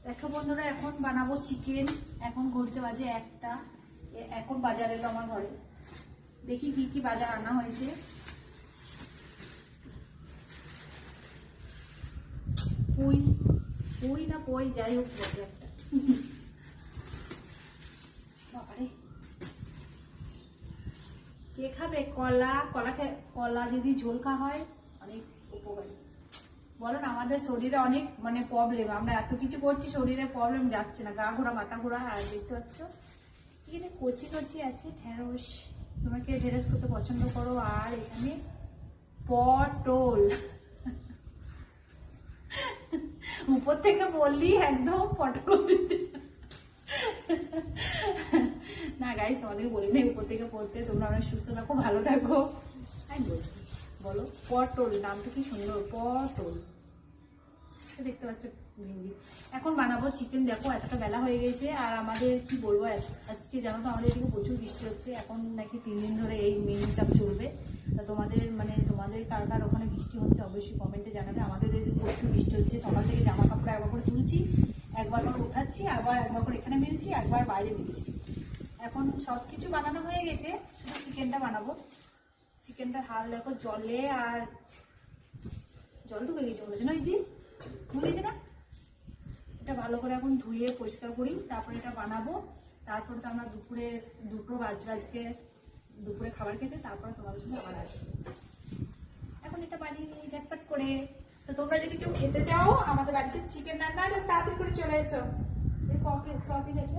দেখো বন্ধুরা, এখন বানাবো চিকেন। এখন ঘুরতে বাজে 1টা। এখন বাজার এলো আমার ঘরে, দেখি কি কি বাজার আনা হয়েছে। পুই না পই যাই হোক বলবে একটা। বাবারে, কে খাবে কলা? কলা যদি ঝোল খাওয়া হয় অনেক উপকারী। বলো না, আমাদের শরীরে অনেক প্রবলেম, আমরা এত কিছু করছি, শরীরে প্রবলেম যাচ্ছে না, গা ঘোরা মাথা ঘোরা। আর দেখতে পাচ্ছ এখানে কচি কচি আছে ঢেঁড়স, তোমাকে ঢেঁড়স করতে পছন্দ করো। আর এখানে পটল, উপর থেকে বললি একদম পটল না গাইস, তোমাদের বলি না উপর থেকে পড়তে। তোমরা অনেক সুস্থ থাকো, ভালো থাকো। আমি বলছি, বলো পটল, নামটা কি সুন্দর, পটল। দেখতে পাচ্ছ ভেন্ডি। এখন বানাবো চিকেন। দেখো এতটা বেলা হয়ে গেছে, আর আমাদের কি বলবো, আজকে জানো তো আমাদের এদিকে প্রচুর বৃষ্টি হচ্ছে। এখন নাকি 3 দিন ধরে এই মেন চাপ চলবে। তা তোমাদের তোমাদের কার কার ওখানে বৃষ্টি হচ্ছে অবশ্যই কমেন্টে জানাবে। আমাদের এদিকে প্রচুর বৃষ্টি হচ্ছে। সকাল থেকে জামা কাপড় একবার করে তুলছি, একবার করে উঠাচ্ছি, একবার করে এখানে মিলছি, একবার বাইরে মিলছি। এখন সব কিছু বানানো হয়ে গেছে, শুধু চিকেনটা বানাবো। চিকেনটা হাল দেখো জলে, আর জল ঢুকে গেছে বলেছে না দিদি, ধুয়েছে না? এটা ভালো করে এখন ধুয়ে পরিষ্কার করি, তারপরে এটা বানাবো। তারপরে তো আমরা দুপুরে 2টো বাজকে দুপুরে খাবার খেতে, তারপরে তোমাদের সঙ্গে আবার আসছি। এখন এটা বানিয়ে নিই ঝটপট করে। তো তোমরা যদি কেউ খেতে চাও আমাদের বাড়িতে চিকেন রান্না, তাড়াতাড়ি করে চলে এসো। কফি গেছে।